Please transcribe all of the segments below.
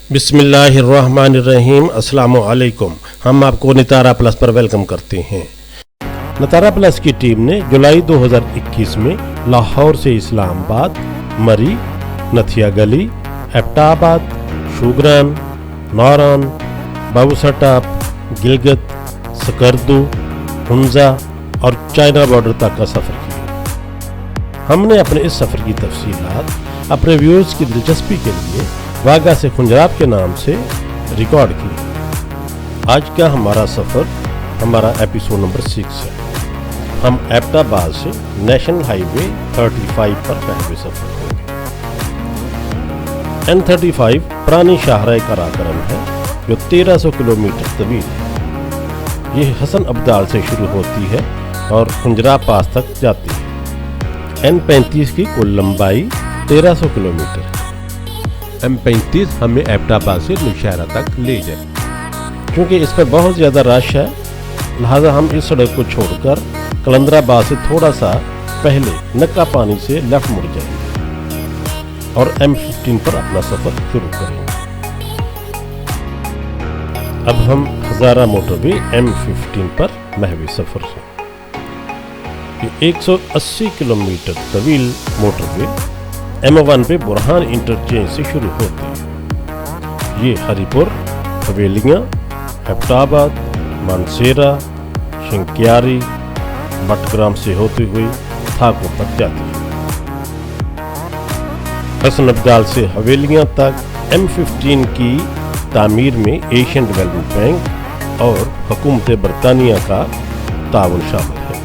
बिस्मिल्लाहिर्रहमानिर्रहीम। अस्सलामु अलैकुम। हम आपको नतारा प्लस पर वेलकम करते हैं। नतारा प्लस की टीम ने जुलाई 2021 में लाहौर से इस्लामाबाद, मरी, नथिया गली, एबटाबाद, शुगरान, नारान, बाबूसटाप, गिलगित, सकर्दू, हुंजा और चाइना बॉर्डर तक का सफ़र किया। हमने अपने इस सफ़र की तफसीलात अपने व्यूअर्स की दिलचस्पी के लिए वागा से खुंजराब के नाम से रिकॉर्ड की। आज का हमारा सफ़र हमारा एपिसोड नंबर 6 है। हम एबटाबाद से नेशनल हाईवे 35 पर पहले सफ़र होंगे। N35 पुरानी शाहराह कराकरम है जो 1300 किलोमीटर तवील है। ये हसन अब्दाल से शुरू होती है और खुंजराब पास तक जाती है। N35 की कुल लंबाई 1300 किलोमीटर है। M35 हमें एबटाबाद से नौशहरा तक ले जाए। क्योंकि इस पर बहुत ज़्यादा रश है, लिहाजा हम इस सड़क को छोड़कर कलंदराबाद से थोड़ा सा पहले नक्का पानी से लेफ्ट मुड़ जाएंगे और M15 पर अपना सफ़र शुरू करेंगे। अब हम हज़ारा मोटरवे M15 पर महवी सफ़र से। ये 180 किलोमीटर तवील मोटरवे M1 पे बुरहान इंटरचेंज से शुरू होती है। ये हरीपुर, हवेलियाँ, एबटाबाद, मानसेरा, शंकियारी, बटग्राम से होती हुई थाको तक जाती है। हसन अब्दाल से हवेलियाँ तक M15 की तामीर में एशियन डेवलपमेंट बैंक और हुकूमत बरतानिया का ताउन शामिल है,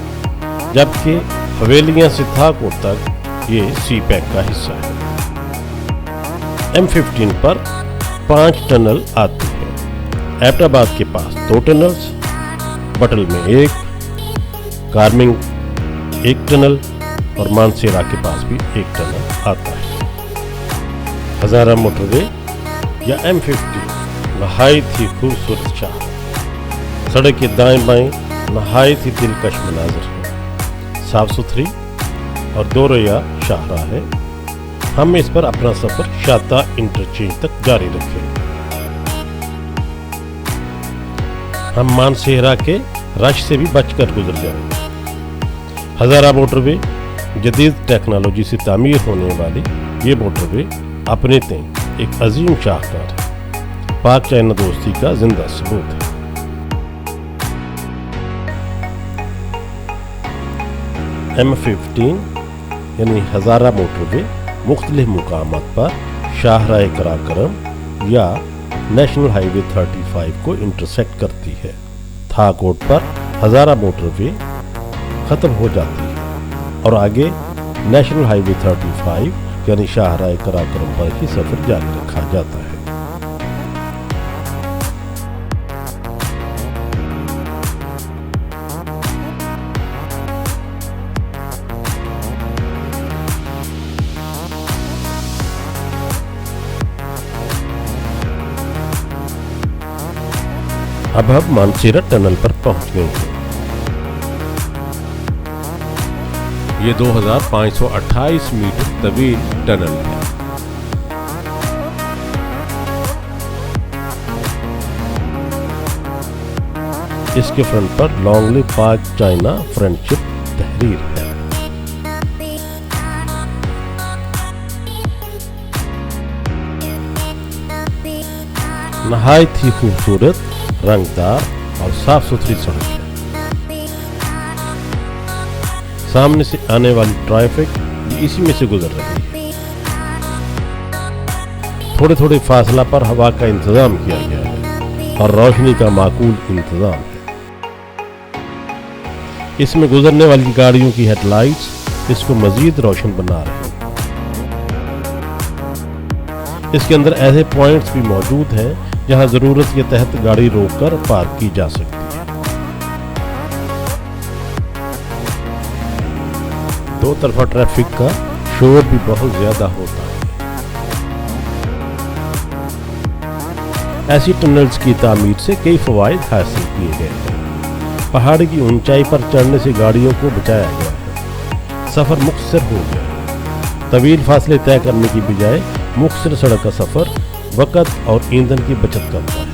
जबकि हवेलियाँ से थाको तक ये CPEC का हिस्सा है। M15 पर 5 टनल आती हैं। एबटाबाद के पास 2 टनल्स, बटल में 1, कार्मिंग 1 टनल और मानसेरा के पास भी 1 टनल आता है। हज़ारा मोटरवे या M15 नहायत ही खूबसूरत शाह। सड़क के दाएं बाएं नहायत ही दिलकश मनाज़र है, साफ सुथरी और 2 रया शाहराह है। हम इस पर अपना सफ़र शाता इंटरचेंज तक जारी रखें। हम मानसेरा के रश से भी बचकर गुजर जाएंगे। हज़ारा मोटरवे जदीद टेक्नोलॉजी से तामीर होने वाली ये मोटरवे अपने तय एक अजीम शाहकार है। पाक चाइना दोस्ती का जिंदा सबूत है। M15 यानी हज़ारा मोटरवे मुख्तलिफ मुकामात पर शाहराह कराकरम या नेशनल हाईवे 35 को इंटरसेक्ट करती है। थाकोट पर हज़ारा मोटरवे ख़त्म हो जाती है और आगे नेशनल हाईवे 35 यानी शाहराह कराकरम पर ही सफ़र जारी रखा जाता है। अब हम मानसेरा टनल पर पहुंच गए हैं। ये 2528 मीटर तवील टनल है। इसके फ्रंट पर लॉन्ग लिव पाक चाइना फ्रेंडशिप तहरीर है। नहायत ही खूबसूरत, रंगदार और साफ सुथरी सड़क है। सामने से आने वाली ट्रैफिक इसी में से गुजर रही है। थोड़े थोड़े फासला पर हवा का इंतजाम किया गया है और रोशनी का माकूल इंतजाम है। इसमें गुजरने वाली गाड़ियों की हेडलाइट्स इसको मजीद रोशन बना रही हैं। इसके अंदर ऐसे पॉइंट्स भी मौजूद हैं जहां जरूरत के तहत गाड़ी रोककर पार्क की जा सकती है। 2 तरफा ट्रैफिक का शोर भी बहुत ज्यादा होता है। ऐसी टनल्स की तामीर से कई फवायद हासिल किए गए हैं। पहाड़ की ऊंचाई पर चढ़ने से गाड़ियों को बचाया गया है। सफर मुख्तसर हो गया है। तवील फासले तय करने की बजाय मुख्तसर सड़क का सफर वक़्त और ईंधन की बचत करता है।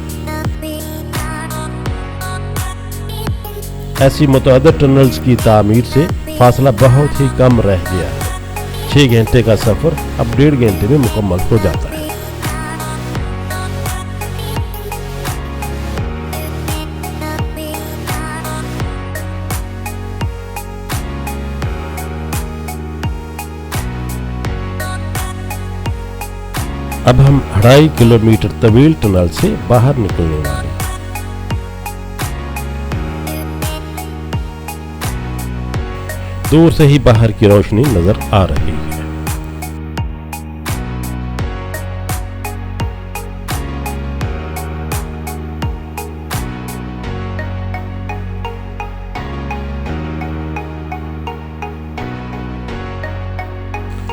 ऐसी मुतअद्दिद टनल्स की तामीर से फासला बहुत ही कम रह गया है। 6 घंटे का सफ़र अब 1.5 घंटे में मुकम्मल हो जाता है। अब हम 2.5 किलोमीटर तवील टनल से बाहर निकलने वाले हैं। दूर से ही बाहर की रोशनी नजर आ रही है।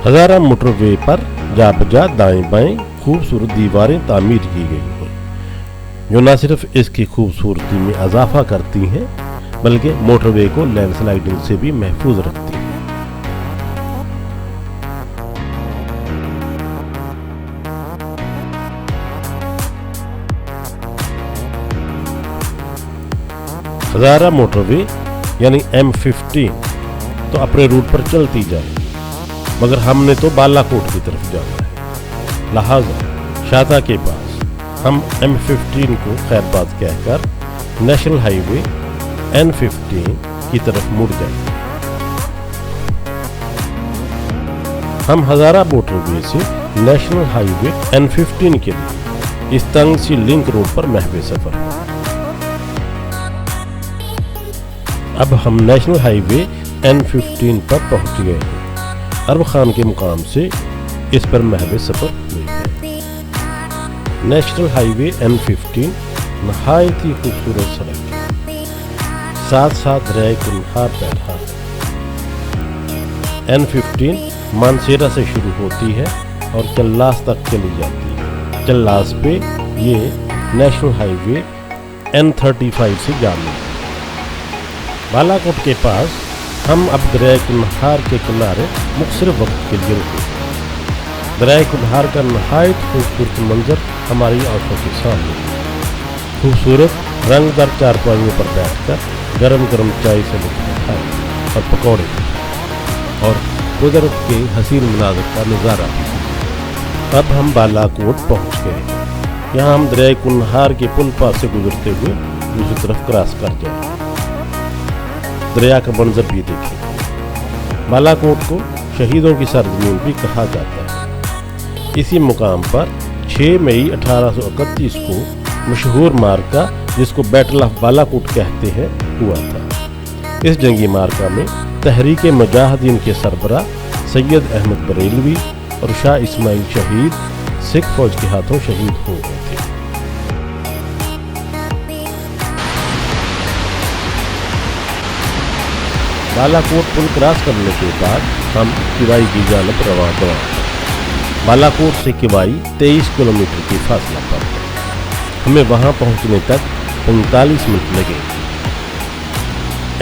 हजारा मोटरवे पर जा बजा दाएं बाएं खूबसूरत दीवारें तामीर की गई हैं, जो न सिर्फ इसकी खूबसूरती में इजाफा करती हैं बल्कि मोटरवे को लैंडस्लाइडिंग से भी महफूज रखती हैं। हजारा मोटरवे यानी M15 तो अपने रूट पर चलती जाएगी, मगर हमने तो बालाकोट की तरफ जाना है। लिहाजा शाता के पास हम M15 को खैरबाद कहकर नेशनल हाईवे N15 की तरफ मुड़ गए। हम हजारा मोटरवे से नेशनल हाईवे N15 के लिए इस तंग सी लिंक रोड पर महवे सफर। अब हम नेशनल हाईवे N15 पर पहुंच गए हैं। अरब खान के मुकाम से इस पर महवे सफर हुए हैं। नेशनल हाईवे N15 नहायत ही खूबसूरत सड़क है, साथ साथ दरियाए कुनहार बह रहा है। N15 मानसेरा से शुरू होती है और चल्लास तक चली जाती है। चल्लास पे ये नेशनल हाईवे N35 से जा मिलती है। बालाकोट के पास हम अब दरियाए कुनहार के किनारे मुख्तलिफ वक्त के लिए रुके। दरियाए कुनहार का नहायत खूबसूरत मंजर हमारी आंखों के सामने। खूबसूरत रंगदार चारपाइयों पर बैठकर गरम गरम चाय से लुत्फ उठाए और पकौड़े और कुदरत के हसीन मनाज़र का नज़ारा भी। अब हम बालाकोट पहुंच गए। यहाँ हम दरियाए कुनहार के पुल पास से गुजरते हुए दूसरी तरफ क्रॉस कर जाए। दरिया का मंजर भी देखें। बालाकोट को शहीदों की सरजमीन भी कहा जाता है। इसी मुकाम पर 6 मई 1831 को मशहूर मार्का, जिसको बैटल ऑफ बालाकोट कहते हैं, हुआ था। इस जंगी मार्का में तहरीक मुजाहिदीन के सरबराह सैयद अहमद बरेलवी और शाह इस्माइल शहीद सिख फौज के हाथों शहीद हो गए थे। बालाकोट पुल क्रॉस करने के बाद हम किवाई की जानब रवाना हुए। बालाकोट से किवाई 23 किलोमीटर की फासला पर है। हमें वहां पहुंचने तक 45 मिनट लगे।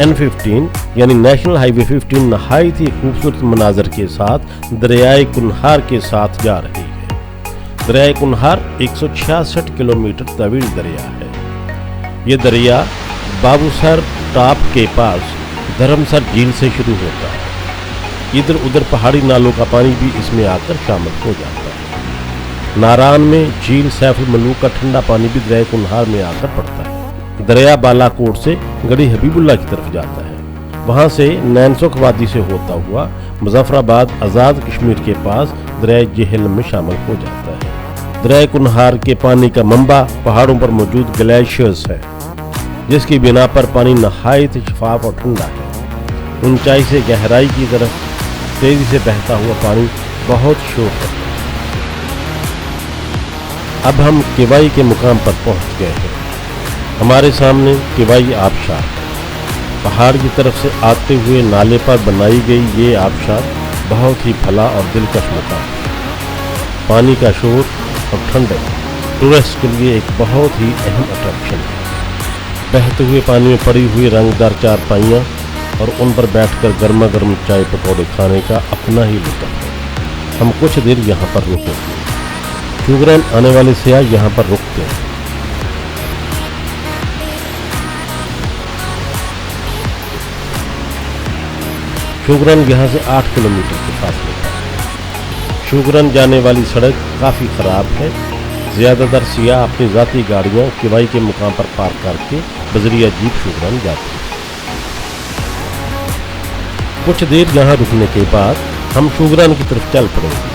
N15 यानी नेशनल हाईवे 15 नहायत ही खूबसूरत मनाजर के साथ दरियाए कुनहार के साथ जा रही है। दरियाए कुनहार 166 किलोमीटर तवील दरिया है। ये दरिया बाबूसर टॉप के पास धर्मसर झील से शुरू होता है। इधर उधर पहाड़ी नालों का पानी भी इसमें आकर शामिल हो जाता है। नारान में झील सैफुल मलूक का ठंडा पानी भी दरिया कुनहार में आकर पड़ता है। दरिया बालाकोट से गढ़ी हबीबुल्लाह की तरफ जाता है। वहां से नैनसुख वादी से होता हुआ मुजफ्फराबाद आज़ाद कश्मीर के पास दरिया जेहलम में शामिल हो जाता है। दरिया कुनहार के पानी का मंबा पहाड़ों पर मौजूद ग्लेशियर्स है, जिसकी बिना पर पानी नहायत शफाफ और ठंडा है। ऊंचाई से गहराई की तरफ तेजी से बहता हुआ पानी बहुत शोर करता है। अब हम किवाई के मुकाम पर पहुंच गए हैं। हमारे सामने किवाई आबशार, पहाड़ की तरफ से आते हुए नाले पर बनाई गई ये आबशार बहुत ही भला और दिलकश मुकाम है। पानी का शोर और ठंडक टूरिस्ट के लिए एक बहुत ही अहम अट्रैक्शन है। बहते हुए पानी में पड़ी हुई रंगदार चारपाइयाँ और उन पर बैठकर गर्मा गर्म चाय पकौड़े खाने का अपना ही लुत्फ है। हम कुछ देर यहाँ पर रुके। शुगरन आने वाले सियाह यहाँ पर रुकते हैं। शुगरन यहाँ से 8 किलोमीटर के फासले पर। शुगरन जाने वाली सड़क काफ़ी ख़राब है। ज़्यादातर सियाह अपनी ज़ाती गाड़ियाँ किवाई के मुकाम पर पार्क करके बजरिया जीप शुगरन जाते हैं। कुछ देर यहाँ रुकने के बाद हम शुगरन की तरफ चल पड़ेंगे।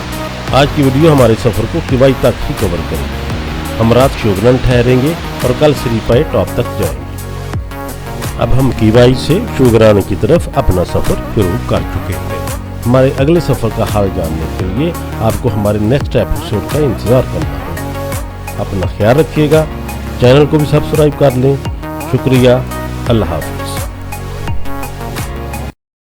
आज की वीडियो हमारे सफ़र को किवाई तक ही कवर करेंगे। हम रात शुगरन ठहरेंगे और कल सिरीपाए टॉप तक जाएंगे। अब हम किवाई से शुगरन की तरफ अपना सफ़र शुरू कर चुके हैं। हमारे अगले सफ़र का हाल जानने के लिए आपको हमारे नेक्स्ट एपिसोड का इंतज़ार करना होगा। अपना ख्याल रखिएगा, चैनल को भी सब्सक्राइब कर लें। शुक्रिया, अल्लाह हाफ़िज़।